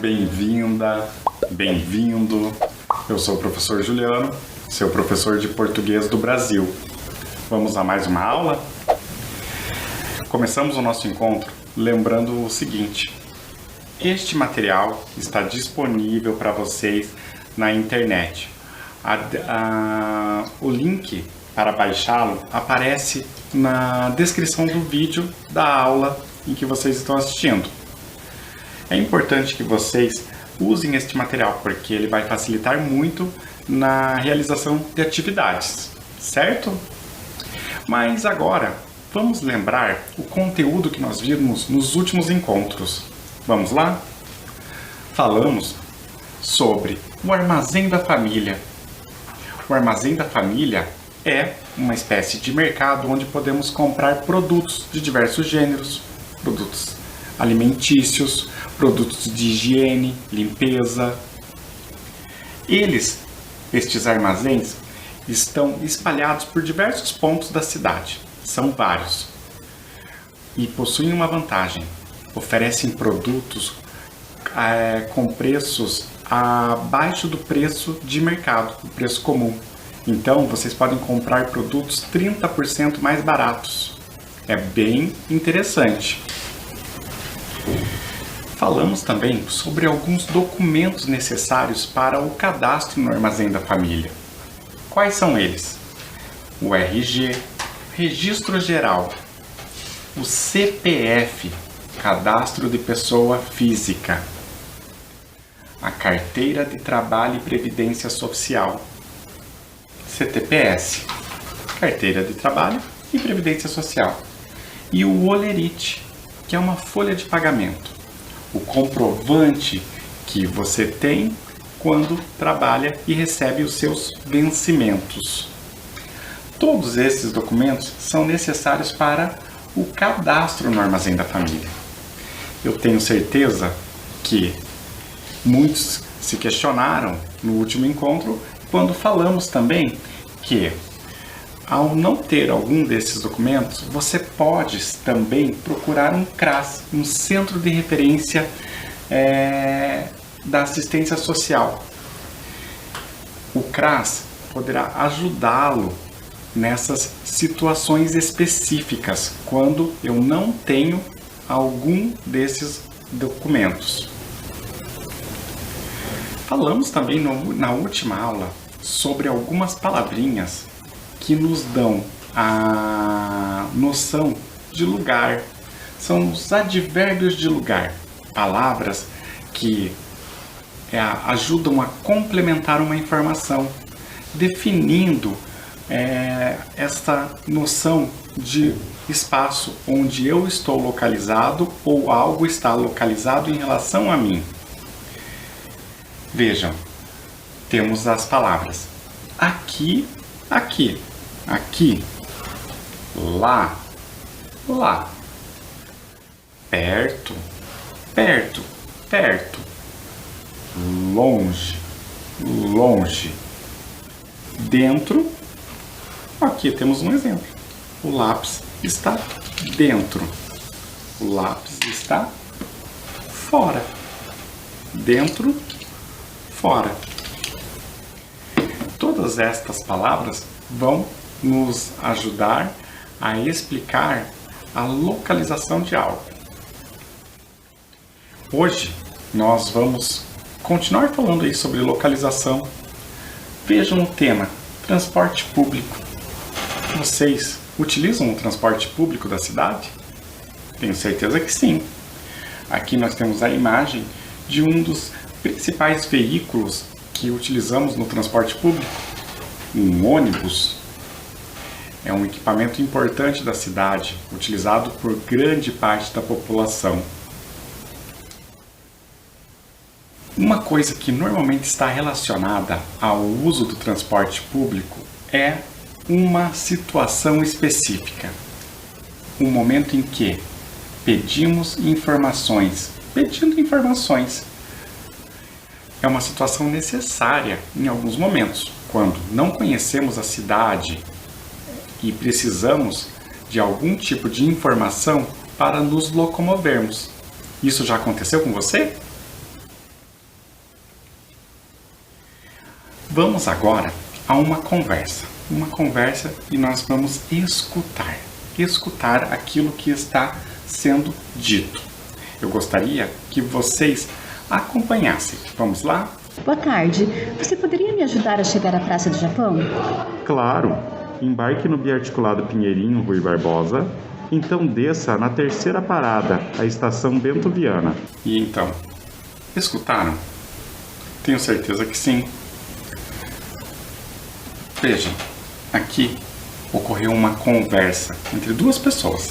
bem-vinda, bem-vindo. Eu sou o professor Juliano, seu professor de português do Brasil. Vamos a mais uma aula? Começamos o nosso encontro lembrando o seguinte: este material está disponível para vocês na internet. O link para baixá-lo aparece na descrição do vídeo da aula em que vocês estão assistindo. É importante que vocês usem este material, porque ele vai facilitar muito na realização de atividades, certo? Mas agora, vamos lembrar o conteúdo que nós vimos nos últimos encontros. Vamos lá? Falamos sobre o armazém da família. O armazém da família é uma espécie de mercado onde podemos comprar produtos de diversos gêneros, produtos alimentícios, produtos de higiene, limpeza. Estes armazéns, estão espalhados por diversos pontos da cidade. São vários. E possuem uma vantagem: oferecem produtos com preços abaixo do preço de mercado, o preço comum. Então, vocês podem comprar produtos 30% mais baratos. É bem interessante. Falamos também sobre alguns documentos necessários para o cadastro no armazém da família. Quais são eles? O RG, Registro Geral, o CPF, Cadastro de Pessoa Física, a Carteira de Trabalho e Previdência Social, CTPS, Carteira de Trabalho e Previdência Social, e o Olerite, que é uma folha de pagamento, o comprovante que você tem quando trabalha e recebe os seus vencimentos. Todos esses documentos são necessários para o cadastro no armazém da família. Eu tenho certeza que muitos se questionaram no último encontro quando falamos também que, ao não ter algum desses documentos, você pode também procurar um CRAS, um Centro de Referência da Assistência Social. O CRAS poderá ajudá-lo nessas situações específicas, quando eu não tenho algum desses documentos. Falamos também na última aula sobre algumas palavrinhas que nos dão a noção de lugar. São os advérbios de lugar, palavras que ajudam a complementar uma informação, definindo esta noção de espaço onde eu estou localizado ou algo está localizado em relação a mim. Vejam, temos as palavras aqui, aqui, aqui, lá, lá, perto, perto, perto, longe, longe, dentro. Aqui temos um exemplo. O lápis está dentro. O lápis está fora. Dentro, fora. Todas estas palavras vão nos ajudar a explicar a localização de algo. Hoje nós vamos continuar falando aí sobre localização. Vejam o tema: transporte público. Vocês utilizam o transporte público da cidade? Tenho certeza que sim. Aqui nós temos a imagem de um dos principais veículos que utilizamos no transporte público, um ônibus. É um equipamento importante da cidade, utilizado por grande parte da população. Uma coisa que normalmente está relacionada ao uso do transporte público é uma situação específica. Um momento em que pedimos informações. Pedindo informações. É uma situação necessária em alguns momentos, quando não conhecemos a cidade e precisamos de algum tipo de informação para nos locomovermos. Isso já aconteceu com você? Vamos agora a uma conversa. Uma conversa e nós vamos escutar. Escutar aquilo que está sendo dito. Eu gostaria que vocês acompanhassem. Vamos lá? Boa tarde. Você poderia me ajudar a chegar à Praça do Japão? Claro. Embarque no biarticulado Pinheirinho Rui Barbosa. Então desça na terceira parada, a estação Bento Viana. E então, escutaram? Tenho certeza que sim. Vejam, aqui ocorreu uma conversa entre duas pessoas.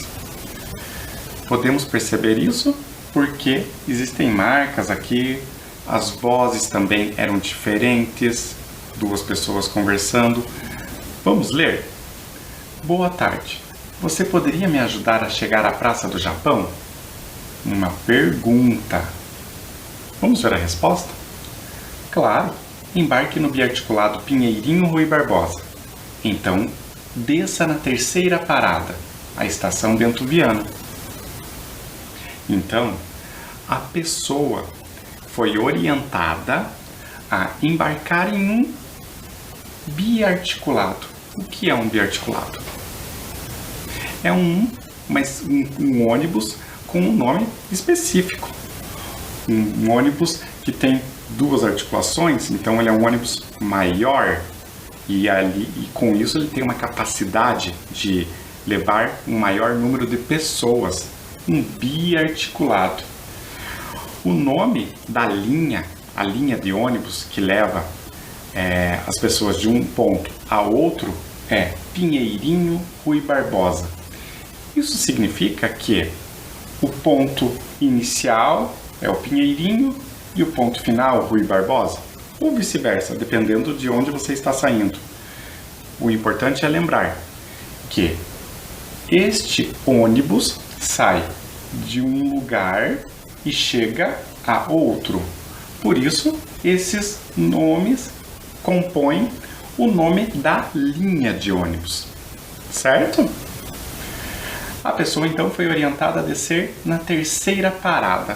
Podemos perceber isso porque existem marcas aqui, as vozes também eram diferentes, duas pessoas conversando. Vamos ler? Boa tarde. Você poderia me ajudar a chegar à Praça do Japão? Uma pergunta. Vamos ver a resposta? Claro. Embarque no biarticulado Pinheirinho Rui Barbosa. Então, desça na terceira parada, a estação Bento Viana. Então, a pessoa foi orientada a embarcar em um biarticulado. O que é um biarticulado? É um ônibus com um nome específico. Um ônibus que tem duas articulações, então ele é um ônibus maior e com isso ele tem uma capacidade de levar um maior número de pessoas, um biarticulado. O nome da linha, a linha de ônibus que leva as pessoas de um ponto a outro é Pinheirinho Rui Barbosa. Isso significa que o ponto inicial é o Pinheirinho e o ponto final, Rui Barbosa, ou vice-versa, dependendo de onde você está saindo. O importante é lembrar que este ônibus sai de um lugar e chega a outro. Por isso, esses nomes compõem o nome da linha de ônibus, certo? A pessoa então foi orientada a descer na terceira parada.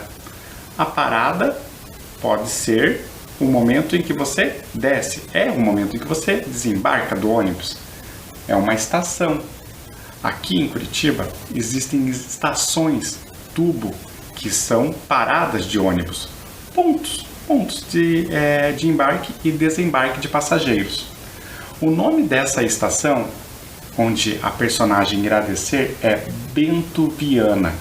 A parada pode ser o momento em que você desce, é o momento em que você desembarca do ônibus. É uma estação. Aqui em Curitiba existem estações tubo que são paradas de ônibus, pontos de embarque e desembarque de passageiros. O nome dessa estação, onde a personagem irá descer, é Bento Viana.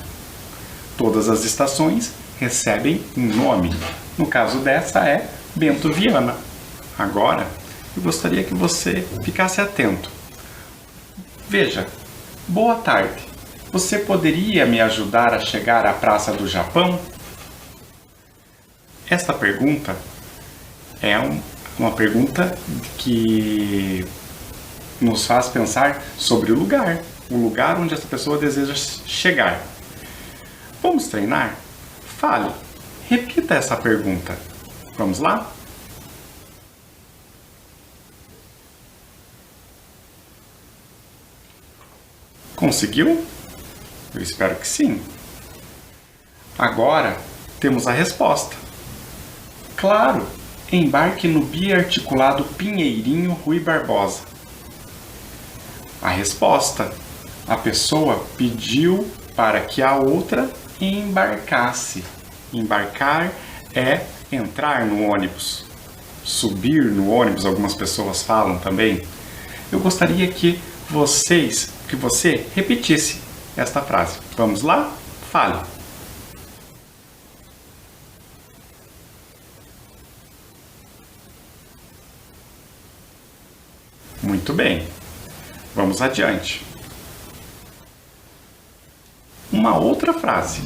Todas as estações recebem um nome. No caso dessa é Bento Viana. Agora, eu gostaria que você ficasse atento. Veja, boa tarde. Você poderia me ajudar a chegar à Praça do Japão? Esta pergunta é uma pergunta que nos faz pensar sobre o lugar onde essa pessoa deseja chegar. Vamos treinar? Fale. Repita essa pergunta. Vamos lá? Conseguiu? Eu espero que sim. Agora temos a resposta. Claro, embarque no biarticulado Pinheirinho Rui Barbosa. A resposta. A pessoa pediu para que a outra embarcasse. Embarcar é entrar no ônibus, subir no ônibus, algumas pessoas falam também. Eu gostaria que você repetisse esta frase. Vamos lá? Fale. Muito bem. Vamos adiante. Uma outra frase.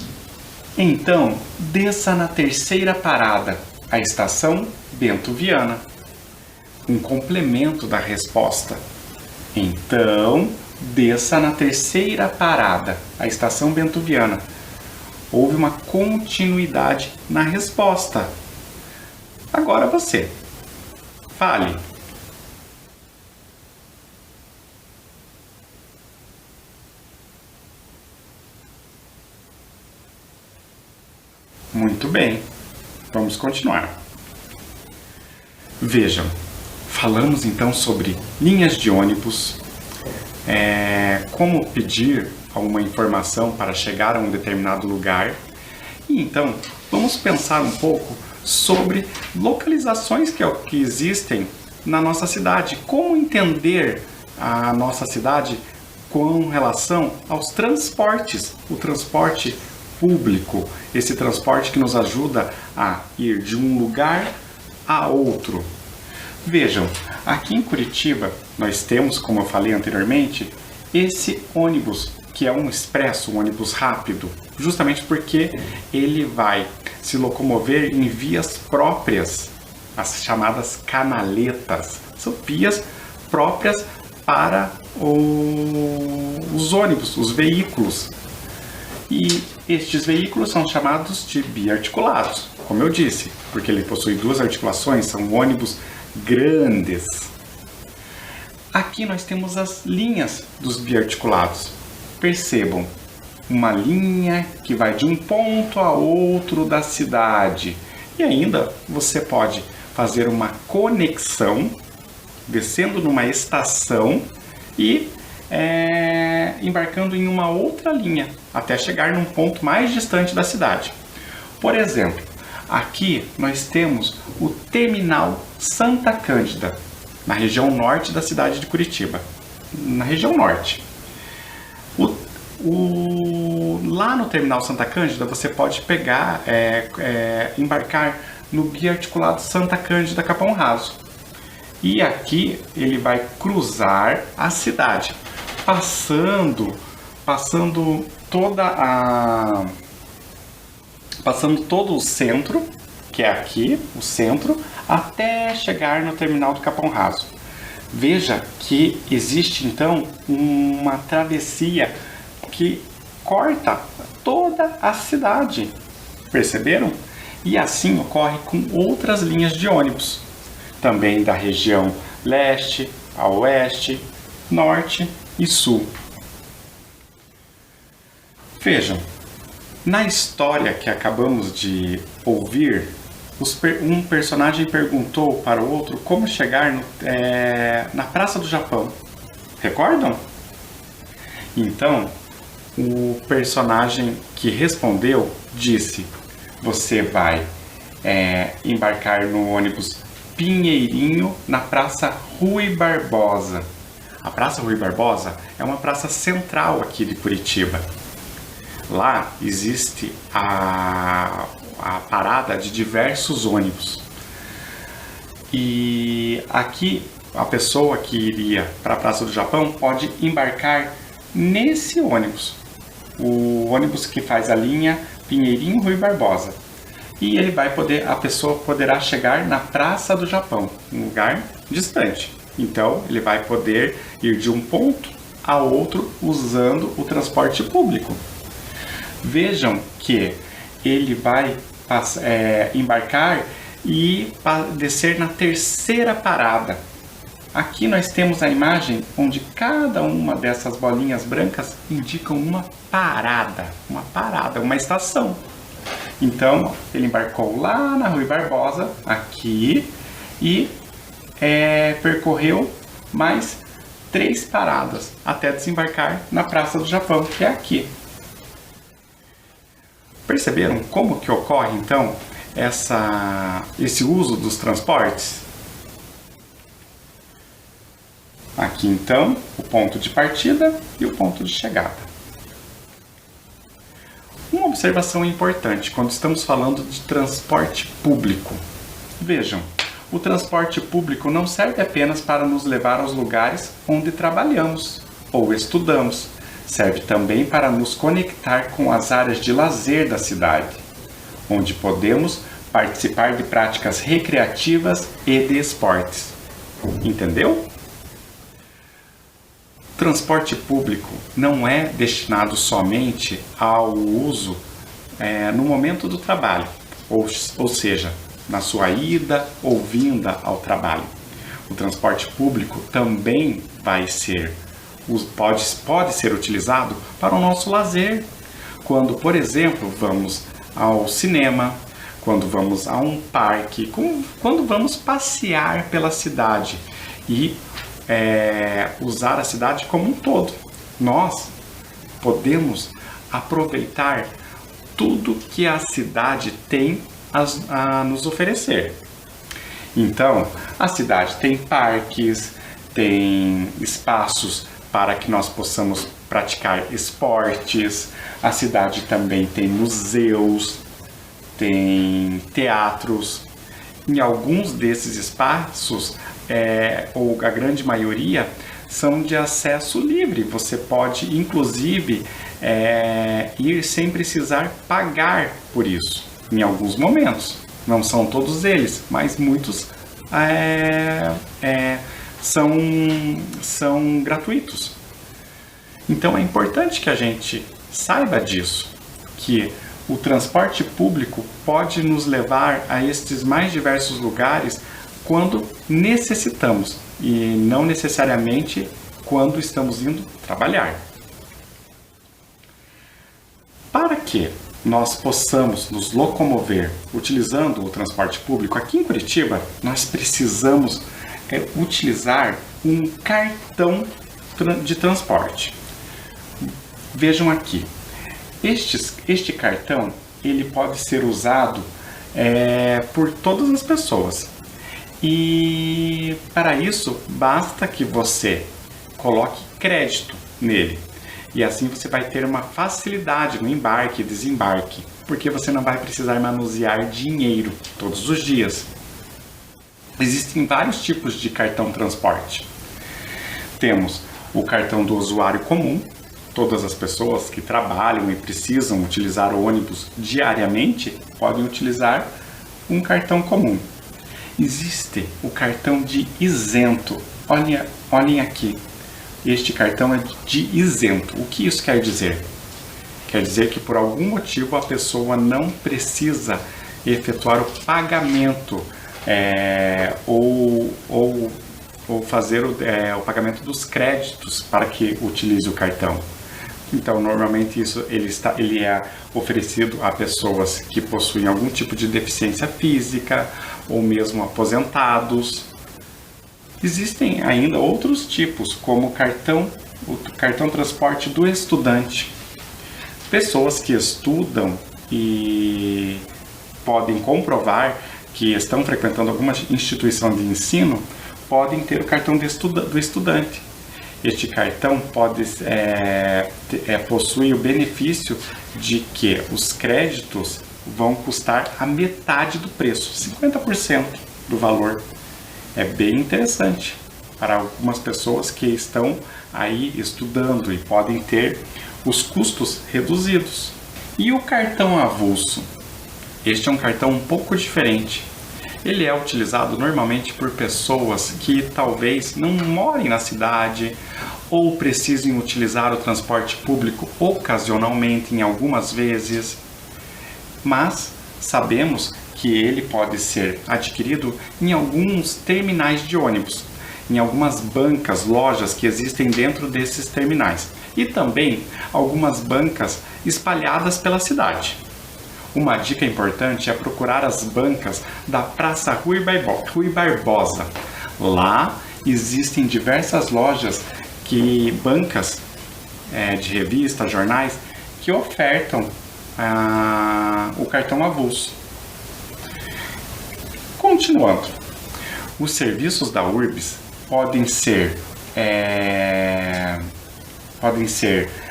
Então, desça na terceira parada, a estação Bento Viana. Um complemento da resposta. Então, desça na terceira parada, a estação Bento Viana. Houve uma continuidade na resposta. Agora você. Fale. Muito bem. Vamos continuar. Vejam. falamos então sobre linhas de ônibus, como pedir alguma informação para chegar a um determinado lugar. E então, vamos pensar um pouco sobre localizações que existem na nossa cidade. Como entender a nossa cidade com relação aos transportes, o transporte público, esse transporte que nos ajuda a ir de um lugar a outro. Vejam, aqui em Curitiba nós temos, como eu falei anteriormente, esse ônibus que é um expresso, um ônibus rápido, justamente porque ele vai se locomover em vias próprias, as chamadas canaletas. São vias próprias para os ônibus, os veículos. E estes veículos são chamados de biarticulados, como eu disse, porque ele possui duas articulações, são ônibus grandes. Aqui nós temos as linhas dos biarticulados. Percebam, uma linha que vai de um ponto a outro da cidade. E ainda você pode fazer uma conexão, descendo numa estação e embarcando em uma outra linha, até chegar num ponto mais distante da cidade. Por exemplo, aqui nós temos o Terminal Santa Cândida, na região norte da cidade de Curitiba. Na região norte. Lá no Terminal Santa Cândida você pode pegar, embarcar no biarticulado Santa Cândida Capão Raso. E aqui ele vai cruzar a cidade, passando todo o centro, que é aqui, o centro, até chegar no terminal do Capão Raso. Veja que existe então uma travessia que corta toda a cidade. Perceberam? E assim ocorre com outras linhas de ônibus, também da região leste a oeste, norte e sul. Vejam, na história que acabamos de ouvir, um personagem perguntou para o outro como chegar na Praça do Japão. Recordam? Então, o personagem que respondeu disse: você vai embarcar no ônibus Pinheirinho na Praça Rui Barbosa. A Praça Rui Barbosa é uma praça central aqui de Curitiba. Lá existe a parada de diversos ônibus. E aqui a pessoa que iria para a Praça do Japão pode embarcar nesse ônibus. O ônibus que faz a linha Pinheirinho Rui Barbosa. E a pessoa poderá chegar na Praça do Japão, um lugar distante. Então ele vai poder ir de um ponto a outro usando o transporte público. Vejam que ele vai embarcar e descer na terceira parada. Aqui nós temos a imagem onde cada uma dessas bolinhas brancas indicam uma parada, uma estação. Então ele embarcou lá na Rui Barbosa, aqui, e percorreu mais 3 paradas até desembarcar na Praça do Japão, que é aqui. Perceberam como que ocorre então esse uso dos transportes? Aqui então o ponto de partida e o ponto de chegada. Uma observação importante quando estamos falando de transporte público. Vejam, o transporte público não serve apenas para nos levar aos lugares onde trabalhamos ou estudamos. Serve também para nos conectar com as áreas de lazer da cidade, onde podemos participar de práticas recreativas e de esportes. Entendeu? O transporte público não é destinado somente ao uso no momento do trabalho, ou seja, na sua ida ou vinda ao trabalho. O transporte público também pode ser utilizado para o nosso lazer. Quando, por exemplo, vamos ao cinema, quando vamos a um parque, quando vamos passear pela cidade. e usar a cidade como um todo. Nós podemos aproveitar tudo que a cidade tem a nos oferecer. Então, a cidade tem parques, tem espaços para que nós possamos praticar esportes, a cidade também tem museus, tem teatros. Em alguns desses espaços, ou a grande maioria, são de acesso livre. Você pode, inclusive, ir sem precisar pagar por isso, em alguns momentos. Não são todos eles, mas muitos são gratuitos. Então é importante que a gente saiba disso, que o transporte público pode nos levar a estes mais diversos lugares quando necessitamos e não necessariamente quando estamos indo trabalhar. Para que nós possamos nos locomover utilizando o transporte público, aqui em Curitiba, nós precisamos utilizar um cartão de transporte. Vejam aqui, este cartão ele pode ser usado por todas as pessoas. E para isso, basta que você coloque crédito nele. E assim você vai ter uma facilidade no embarque e desembarque, porque você não vai precisar manusear dinheiro todos os dias. Existem vários tipos de cartão transporte. Temos o cartão do usuário comum. Todas as pessoas que trabalham e precisam utilizar o ônibus diariamente podem utilizar um cartão comum. Existe o cartão de isento. Olhem aqui. Este cartão é de isento. O que isso quer dizer? Quer dizer que por algum motivo a pessoa não precisa efetuar o pagamento ou fazer o pagamento dos créditos para que utilize o cartão. Então, normalmente ele é oferecido a pessoas que possuem algum tipo de deficiência física ou mesmo aposentados. Existem ainda outros tipos, como o cartão transporte do estudante. Pessoas que estudam e podem comprovar que estão frequentando alguma instituição de ensino podem ter o cartão do estudante. Este cartão possui o benefício de que os créditos vão custar a metade do preço, 50% do valor. É bem interessante para algumas pessoas que estão aí estudando e podem ter os custos reduzidos. E o cartão avulso? Este é um cartão um pouco diferente. Ele é utilizado normalmente por pessoas que talvez não morem na cidade ou precisem utilizar o transporte público ocasionalmente, em algumas vezes. Mas sabemos que ele pode ser adquirido em alguns terminais de ônibus, em algumas bancas, lojas que existem dentro desses terminais e também algumas bancas espalhadas pela cidade. Uma dica importante é procurar as bancas da Praça Rui Barbosa. Lá existem diversas lojas, bancas de revistas, jornais, que ofertam o cartão avulso. Continuando, os serviços da URBS podem ser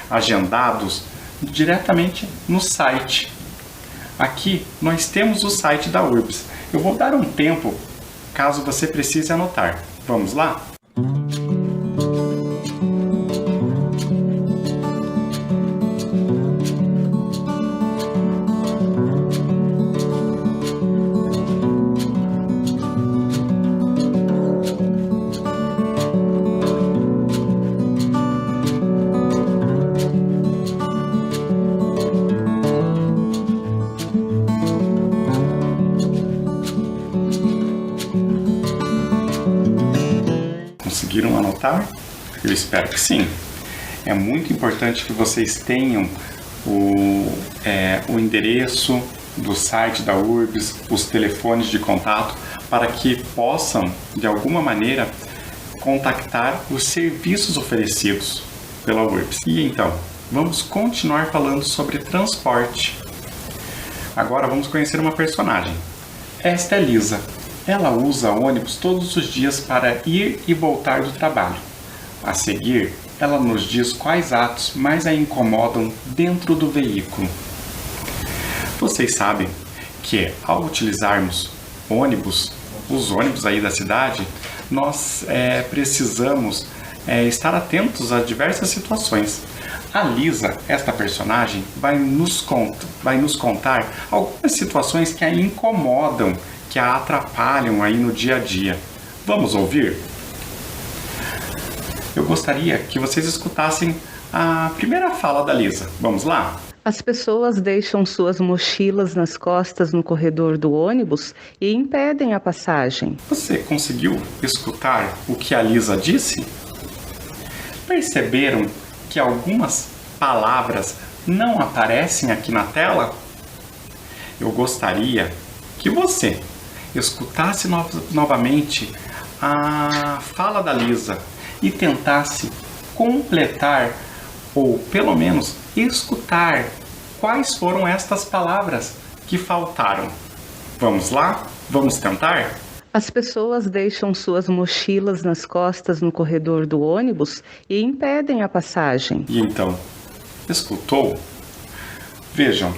agendados diretamente no site. Aqui nós temos o site da URBS. Eu vou dar um tempo caso você precise anotar. Vamos lá? Conseguiram anotar? Eu espero que sim. É muito importante que vocês tenham o endereço do site da URBS, os telefones de contato, para que possam, de alguma maneira, contactar os serviços oferecidos pela URBS. E então, vamos continuar falando sobre transporte. Agora vamos conhecer uma personagem. Esta é Lisa. Ela usa ônibus todos os dias para ir e voltar do trabalho. A seguir, ela nos diz quais atos mais a incomodam dentro do veículo. Vocês sabem que ao utilizarmos ônibus, os ônibus aí da cidade, nós precisamos estar atentos a diversas situações. A Lisa, esta personagem, vai nos contar algumas situações que a incomodam, que a atrapalham aí no dia a dia. Vamos ouvir? Eu gostaria que vocês escutassem a primeira fala da Lisa. Vamos lá? As pessoas deixam suas mochilas nas costas no corredor do ônibus e impedem a passagem. Você conseguiu escutar o que a Lisa disse? Perceberam que algumas palavras não aparecem aqui na tela? Eu gostaria que você escutasse novamente a fala da Lisa e tentasse completar, ou pelo menos escutar, quais foram estas palavras que faltaram. Vamos lá? Vamos tentar? As pessoas deixam suas mochilas nas costas no corredor do ônibus e impedem a passagem. E então, escutou? Vejam,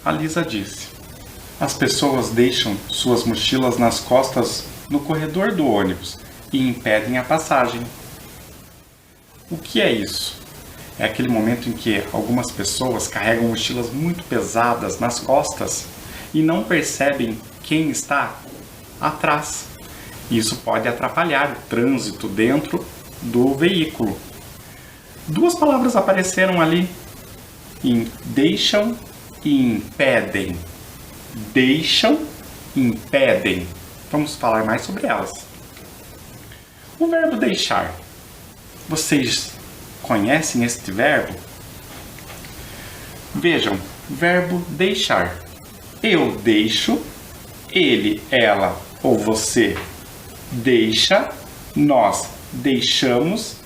a Lisa disse: as pessoas deixam suas mochilas nas costas no corredor do ônibus e impedem a passagem. O que é isso? É aquele momento em que algumas pessoas carregam mochilas muito pesadas nas costas e não percebem quem está atrás. Isso pode atrapalhar o trânsito dentro do veículo. Duas palavras apareceram ali: deixam e impedem. Deixam e impedem. Vamos falar mais sobre elas. O verbo deixar. Vocês conhecem este verbo? Vejam, verbo deixar. Eu deixo, ele, ela ou você deixa, nós deixamos,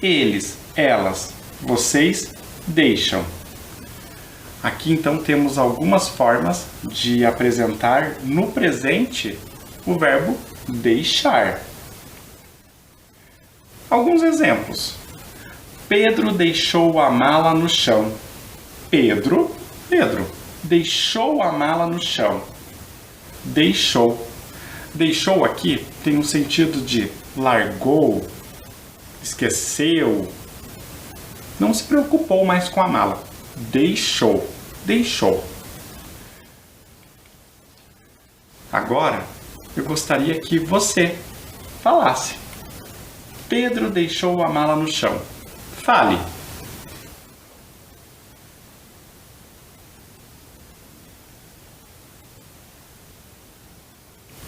eles, elas, vocês deixam. Aqui então temos algumas formas de apresentar no presente o verbo deixar. Alguns exemplos. Pedro deixou a mala no chão. Pedro deixou a mala no chão. Deixou. Deixou aqui tem um sentido de largou, esqueceu, não se preocupou mais com a mala. Deixou. Agora, eu gostaria que você falasse. Pedro deixou a mala no chão. Fale.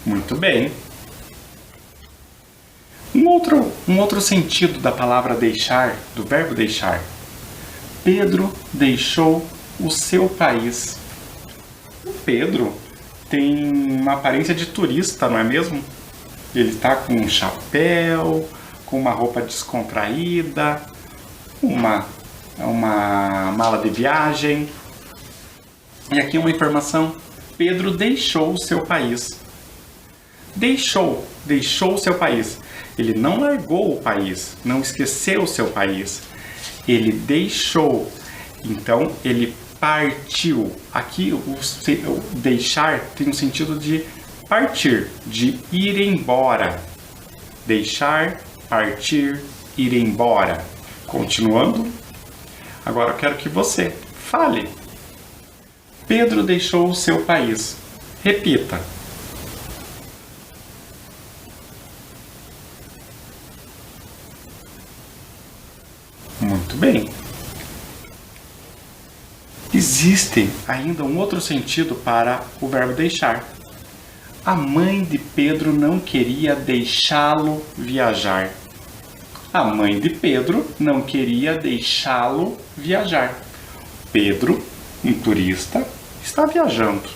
Muito bem. Um outro sentido da palavra deixar, do verbo deixar. Pedro deixou o seu país. O Pedro tem uma aparência de turista, não é mesmo? Ele está com um chapéu, com uma roupa descontraída, uma mala de viagem. E aqui uma informação: Pedro deixou o seu país. Deixou o seu país. Ele não largou o país, não esqueceu o seu país. Ele deixou. Então, ele partiu. Aqui, o deixar tem um sentido de partir, de ir embora. Deixar, partir, ir embora. Continuando. Agora eu quero que você fale. Pedro deixou o seu país. Repita. Muito bem. Existe ainda um outro sentido para o verbo deixar. A mãe de Pedro não queria deixá-lo viajar. A mãe de Pedro não queria deixá-lo viajar. Pedro, um turista, está viajando.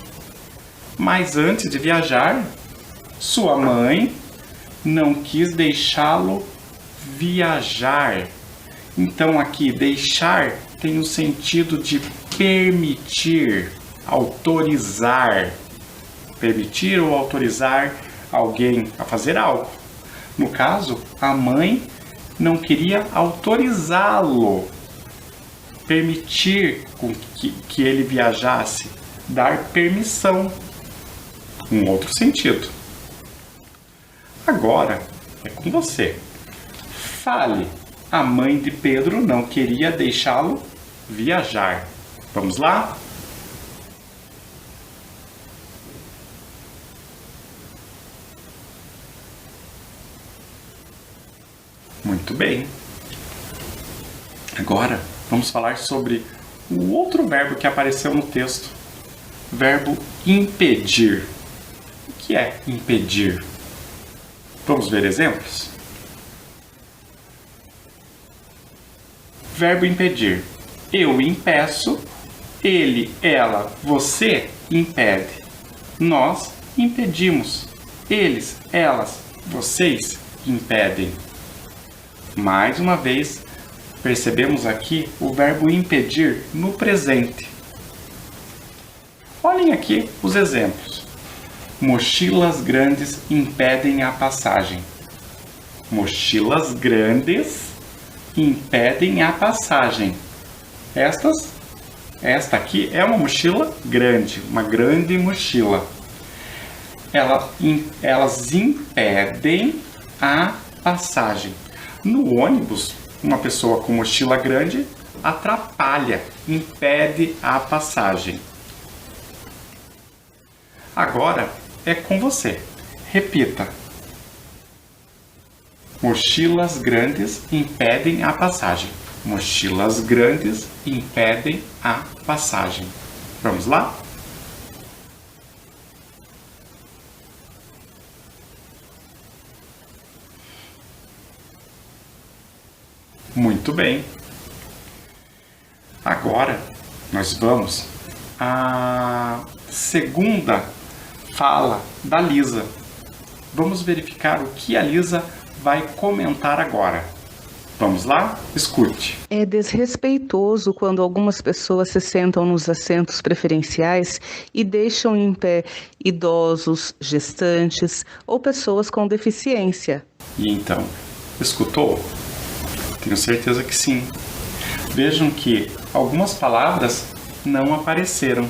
Mas antes de viajar, sua mãe não quis deixá-lo viajar. Então aqui, deixar tem o sentido de permitir, autorizar. Permitir ou autorizar alguém a fazer algo. No caso, a mãe não queria autorizá-lo, permitir que ele viajasse, dar permissão. Um outro sentido. Agora é com você. Fale. A mãe de Pedro não queria deixá-lo viajar. Vamos lá? Muito bem. Agora vamos falar sobre o outro verbo que apareceu no texto. Verbo impedir. O que é impedir? Vamos ver exemplos? Verbo impedir. Eu impeço, ele, ela, você impede. Nós impedimos. Eles, elas, vocês impedem. Mais uma vez, percebemos aqui o verbo impedir no presente. Olhem aqui os exemplos. Mochilas grandes impedem a passagem. Mochilas grandes impedem a passagem. Esta aqui é uma mochila grande, uma grande mochila. Elas impedem a passagem. No ônibus, uma pessoa com mochila grande atrapalha, impede a passagem. Agora é com você. Repita. Mochilas grandes impedem a passagem. Mochilas grandes impedem a passagem. Vamos lá? Muito bem. Agora nós vamos à segunda fala da Lisa. Vamos verificar o que a Lisa vai comentar agora. Vamos lá? Escute. É desrespeitoso quando algumas pessoas se sentam nos assentos preferenciais e deixam em pé idosos, gestantes ou pessoas com deficiência. E então, escutou? Tenho certeza que sim. Vejam que algumas palavras não apareceram.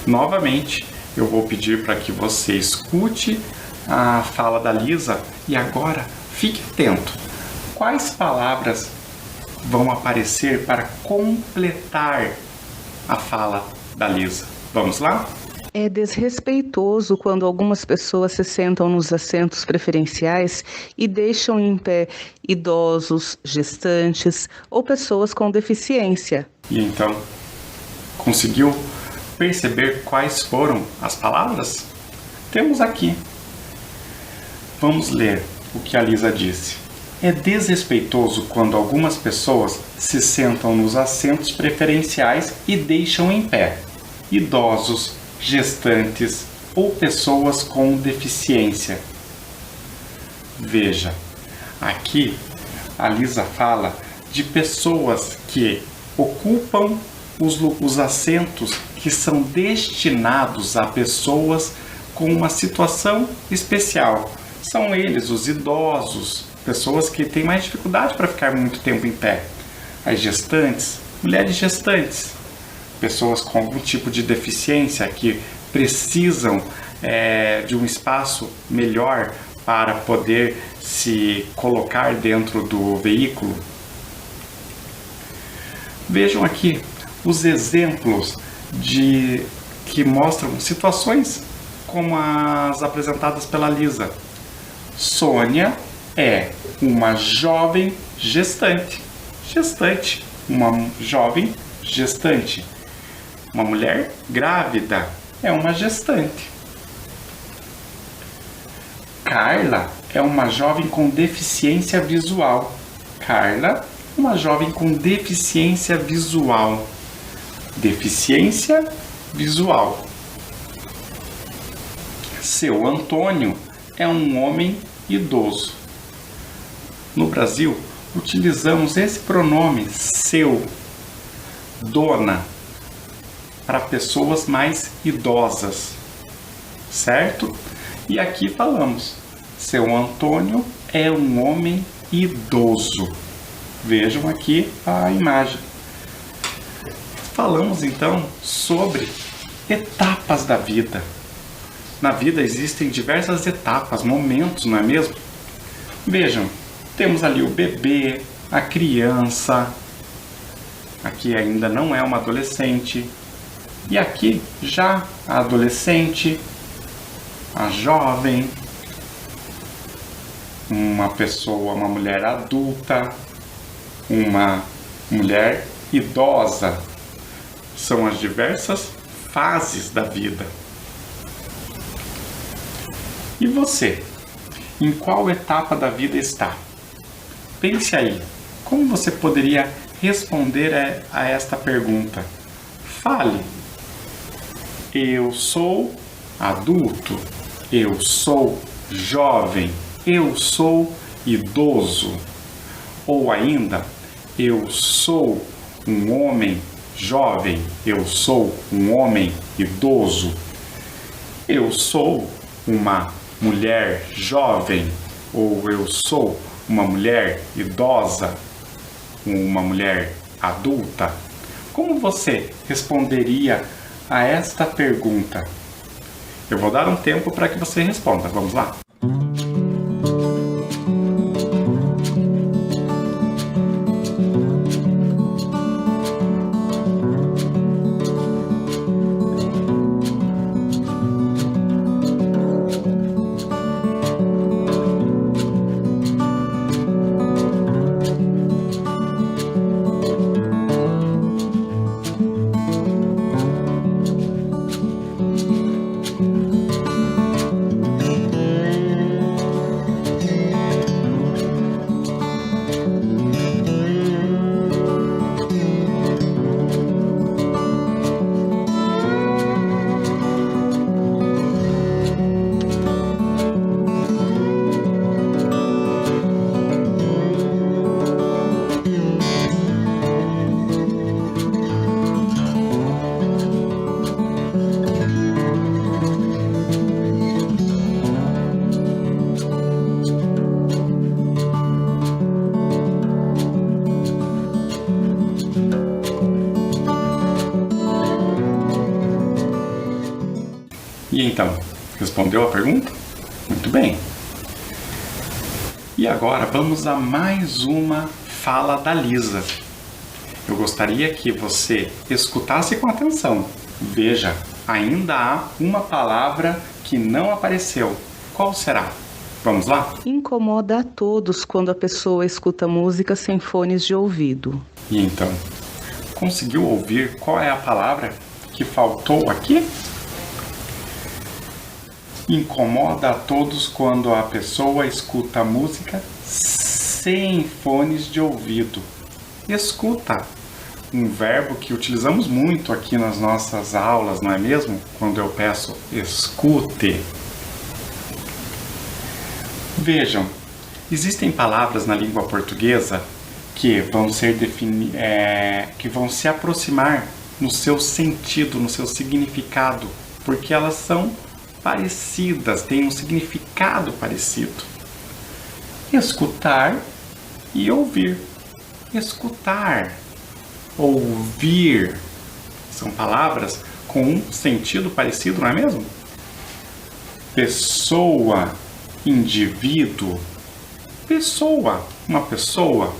Novamente, eu vou pedir para que você escute a fala da Lisa e agora fique atento. Quais palavras vão aparecer para completar a fala da Lisa? Vamos lá? É desrespeitoso quando algumas pessoas se sentam nos assentos preferenciais e deixam em pé idosos, gestantes ou pessoas com deficiência. E então, conseguiu perceber quais foram as palavras? Temos aqui. Vamos ler o que a Lisa disse. É desrespeitoso quando algumas pessoas se sentam nos assentos preferenciais e deixam em pé idosos, gestantes ou pessoas com deficiência. Veja, aqui a Lisa fala de pessoas que ocupam os assentos que são destinados a pessoas com uma situação especial. São eles, os idosos, pessoas que têm mais dificuldade para ficar muito tempo em pé. As gestantes, mulheres gestantes, pessoas com algum tipo de deficiência que precisam de um espaço melhor para poder se colocar dentro do veículo. Vejam aqui os exemplos que mostram situações como as apresentadas pela Lisa. Sônia é uma jovem gestante. Uma jovem gestante. Uma mulher grávida é uma gestante. Carla é uma jovem com deficiência visual. Carla, uma jovem com deficiência visual. Deficiência visual. Seu Antônio é um homem idoso. No Brasil, utilizamos esse pronome seu, dona, para pessoas mais idosas, certo? E aqui falamos, seu Antônio é um homem idoso. Vejam aqui a imagem. Falamos então sobre etapas da vida. Na vida existem diversas etapas, momentos, não é mesmo? Vejam, temos ali o bebê, a criança, aqui ainda não é uma adolescente, e aqui já a adolescente, a jovem, uma pessoa, uma mulher adulta, uma mulher idosa. São as diversas fases da vida. E você? Em qual etapa da vida está? Pense aí, como você poderia responder a esta pergunta? Fale. Eu sou adulto. Eu sou jovem. Eu sou idoso. Ou ainda, eu sou um homem jovem. Eu sou um homem idoso. Eu sou uma mulher jovem. Ou eu sou uma mulher idosa. Uma mulher adulta. Como você responderia a esta pergunta? Eu vou dar um tempo para que você responda. Vamos lá? E então, respondeu a pergunta? Muito bem. E agora vamos a mais uma fala da Lisa. Eu gostaria que você escutasse com atenção. Veja, ainda há uma palavra que não apareceu. Qual será? Vamos lá? Incomoda a todos quando a pessoa escuta música sem fones de ouvido. E então, conseguiu ouvir qual é a palavra que faltou aqui? Incomoda a todos quando a pessoa escuta música sem fones de ouvido. Escuta, um verbo que utilizamos muito aqui nas nossas aulas, não é mesmo? Quando eu peço escute. Vejam, existem palavras na língua portuguesa que vão que vão se aproximar no seu sentido, no seu significado, porque elas são parecidas, têm um significado parecido. Escutar e ouvir. Escutar, ouvir, são palavras com um sentido parecido, não é mesmo? Pessoa, indivíduo. Pessoa, uma pessoa,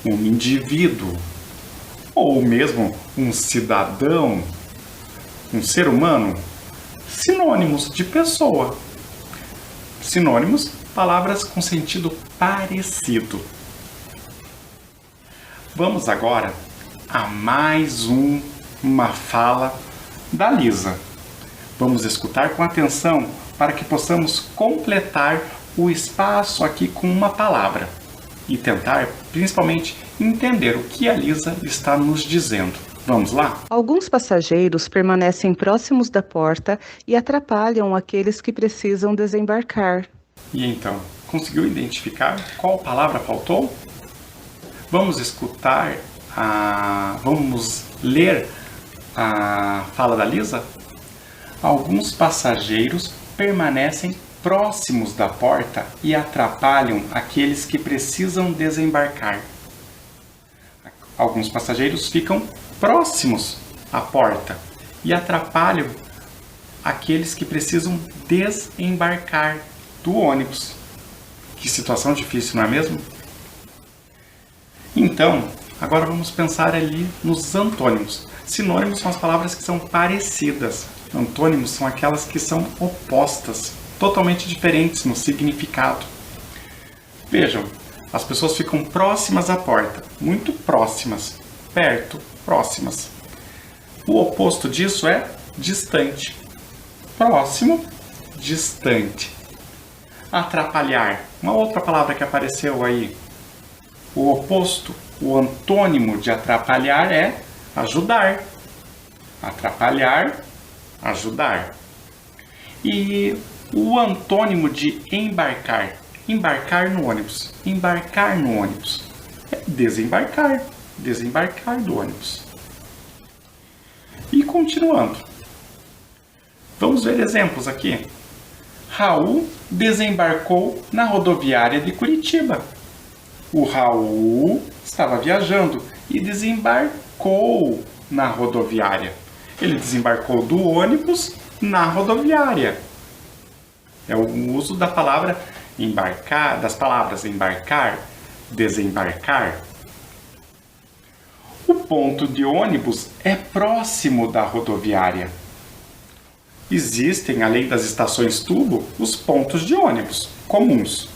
um indivíduo. Ou mesmo um cidadão, um ser humano. Sinônimos de pessoa. Sinônimos, palavras com sentido parecido. Vamos agora a mais uma fala da Lisa. Vamos escutar com atenção para que possamos completar o espaço aqui com uma palavra e tentar, principalmente, entender o que a Lisa está nos dizendo. Vamos lá? Alguns passageiros permanecem próximos da porta e atrapalham aqueles que precisam desembarcar. E então, conseguiu identificar qual palavra faltou? Vamos escutar, vamos ler a fala da Lisa? Alguns passageiros permanecem próximos da porta e atrapalham aqueles que precisam desembarcar. Alguns passageiros ficam próximos à porta e atrapalham aqueles que precisam desembarcar do ônibus. Que situação difícil, não é mesmo? Então, agora vamos pensar ali nos antônimos. Sinônimos são as palavras que são parecidas. Antônimos são aquelas que são opostas, totalmente diferentes no significado. Vejam, as pessoas ficam próximas à porta, muito próximas, perto, próximas. O oposto disso é distante. Próximo, distante. Atrapalhar, uma outra palavra que apareceu aí. O oposto, o antônimo de atrapalhar é ajudar. Atrapalhar, ajudar. E o antônimo de embarcar, embarcar no ônibus. Embarcar no ônibus é desembarcar, desembarcar do ônibus. E continuando. Vamos ver exemplos aqui. Raul desembarcou na rodoviária de Curitiba. O Raul estava viajando e desembarcou na rodoviária. Ele desembarcou do ônibus na rodoviária. É o uso da palavra embarcar, das palavras embarcar, desembarcar. O ponto de ônibus é próximo da rodoviária. Existem, além das estações tubo, os pontos de ônibus comuns.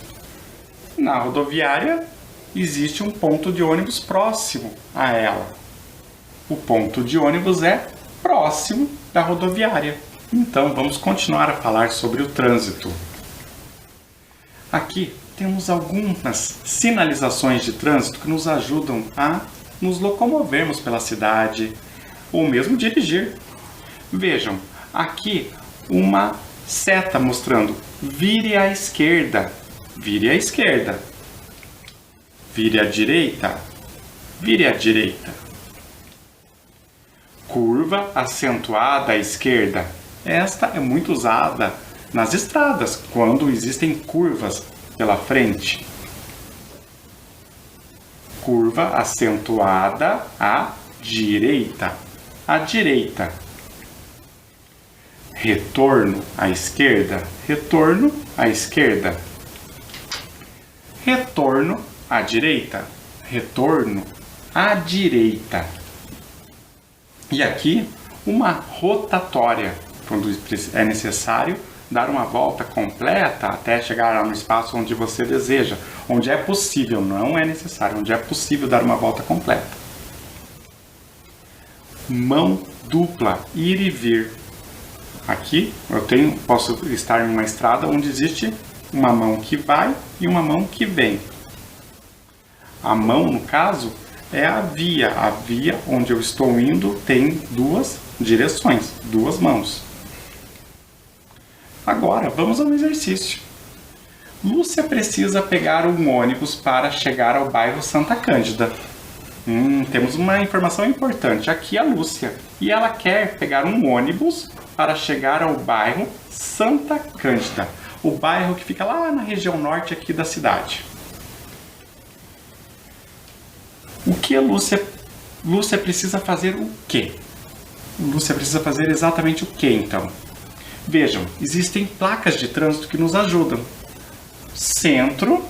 Na rodoviária, existe um ponto de ônibus próximo a ela. O ponto de ônibus é próximo da rodoviária. Então, vamos continuar a falar sobre o trânsito. Aqui temos algumas sinalizações de trânsito que nos ajudam a nos locomovermos pela cidade ou mesmo dirigir. Vejam, aqui uma seta mostrando vire à esquerda, vire à esquerda, vire à direita, vire à direita. Curva acentuada à esquerda. Esta é muito usada nas estradas, quando existem curvas pela frente. Curva acentuada à direita. À direita. Retorno à esquerda. Retorno à esquerda. Retorno à direita. Retorno à direita. E aqui, uma rotatória, quando é necessário dar uma volta completa até chegar lá no espaço onde você deseja, onde é possível, não é necessário, onde é possível dar uma volta completa. Mão dupla, ir e vir. Aqui posso estar em uma estrada onde existe uma mão que vai e uma mão que vem. A mão, no caso, é a via. A via onde eu estou indo tem duas direções, duas mãos. Agora, vamos ao exercício. Lúcia precisa pegar um ônibus para chegar ao bairro Santa Cândida. Temos uma informação importante. Aqui é a Lúcia. E ela quer pegar um ônibus para chegar ao bairro Santa Cândida. O bairro que fica lá na região norte aqui da cidade. O que a Lúcia precisa fazer o quê? Lúcia precisa fazer exatamente o quê, então? Vejam, existem placas de trânsito que nos ajudam. Centro,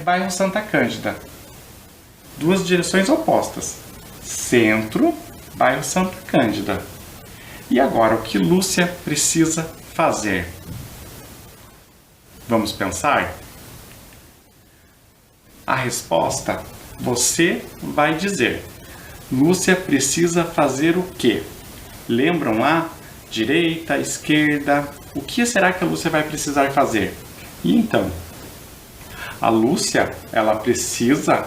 bairro Santa Cândida. Duas direções opostas. Centro, bairro Santa Cândida. E agora, o que Lúcia precisa fazer? Vamos pensar? A resposta, você vai dizer. Lúcia precisa fazer o quê? Lembram lá? Direita, esquerda. O que será que a Lúcia vai precisar fazer? E então, a Lúcia, ela precisa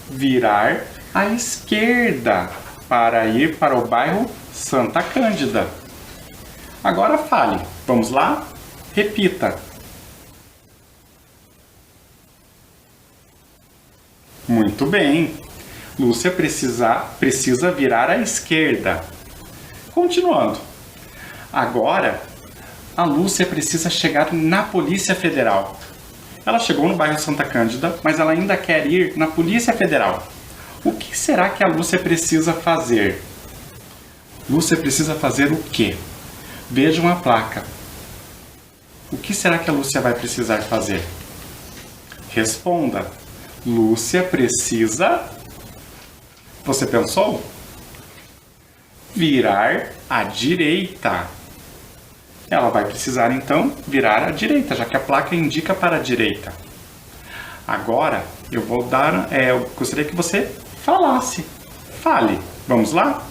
virar à esquerda para ir para o bairro Santa Cândida. Agora fale. Vamos lá? Repita. Muito bem. Lúcia precisa virar à esquerda. Continuando. Agora, a Lúcia precisa chegar na Polícia Federal. Ela chegou no bairro Santa Cândida, mas ela ainda quer ir na Polícia Federal. O que será que a Lúcia precisa fazer? Lúcia precisa fazer o quê? Vejam a placa. O que será que a Lúcia vai precisar fazer? Responda. Lúcia precisa... Você pensou? Virar à direita. Ela vai precisar, então, virar à direita, já que a placa indica para a direita. Agora, eu gostaria que você falasse. Fale. Vamos lá?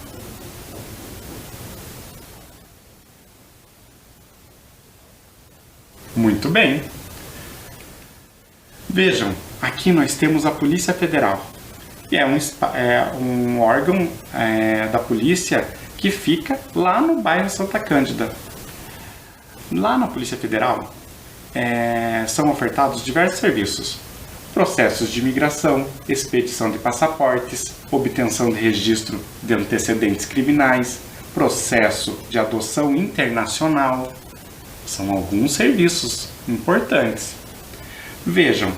Muito bem. Vejam, aqui nós temos a Polícia Federal. E é um órgão da polícia que fica lá no bairro Santa Cândida. Lá na Polícia Federal são ofertados diversos serviços. Processos de imigração, expedição de passaportes, obtenção de registro de antecedentes criminais, processo de adoção internacional. São alguns serviços importantes. Vejam,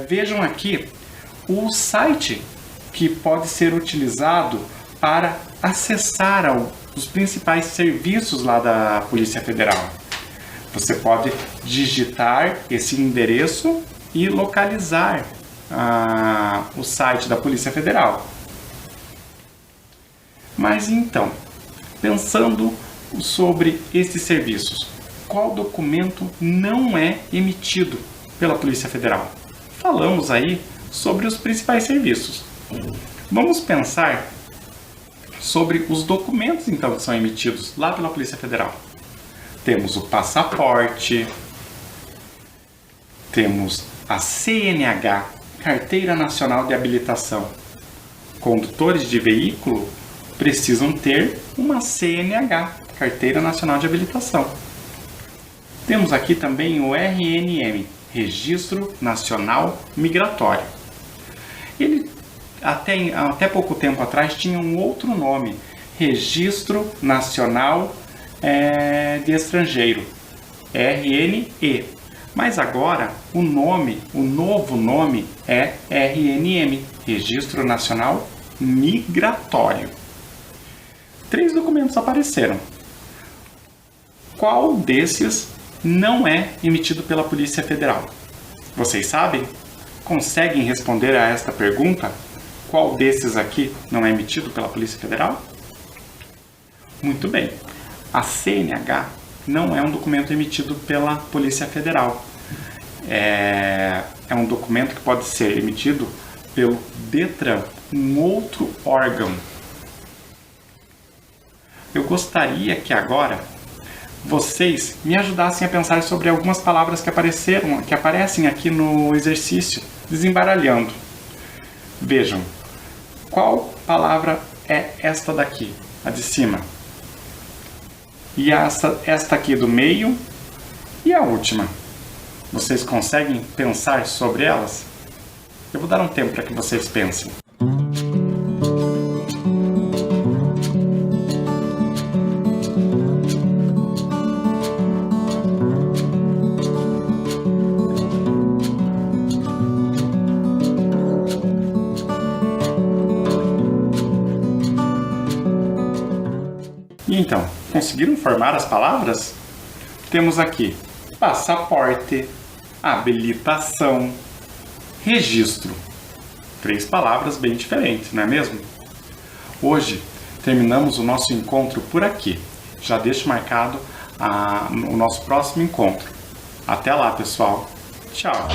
vejam aqui o site que pode ser utilizado para acessar os principais serviços lá da Polícia Federal. Você pode digitar esse endereço e localizar o site da Polícia Federal. Mas então, pensando sobre esses serviços, qual documento não é emitido pela Polícia Federal? Falamos aí sobre os principais serviços. Vamos pensar sobre os documentos, então, que são emitidos lá pela Polícia Federal. Temos o passaporte, temos a CNH, Carteira Nacional de Habilitação. Condutores de veículo precisam ter uma CNH, Carteira Nacional de Habilitação. Temos aqui também o RNM, Registro Nacional Migratório. Ele até pouco tempo atrás tinha um outro nome, Registro Nacional de Estrangeiro, RNE. Mas agora o novo nome é RNM, Registro Nacional Migratório. 3 documentos apareceram. Qual desses não é emitido pela Polícia Federal? Vocês sabem? Conseguem responder a esta pergunta? Qual desses aqui não é emitido pela Polícia Federal? Muito bem. A CNH não é um documento emitido pela Polícia Federal. É um documento que pode ser emitido pelo DETRAN, um outro órgão. Eu gostaria que agora vocês me ajudassem a pensar sobre algumas palavras que aparecem aqui no exercício, desembaralhando. Vejam, qual palavra é esta daqui, a de cima? E esta aqui do meio e a última. Vocês conseguem pensar sobre elas? Eu vou dar um tempo para que vocês pensem. E então, conseguiram formar as palavras? Temos aqui passaporte, habilitação, registro. 3 palavras bem diferentes, não é mesmo? Hoje terminamos o nosso encontro por aqui. Já deixo marcado o nosso próximo encontro. Até lá, pessoal. Tchau!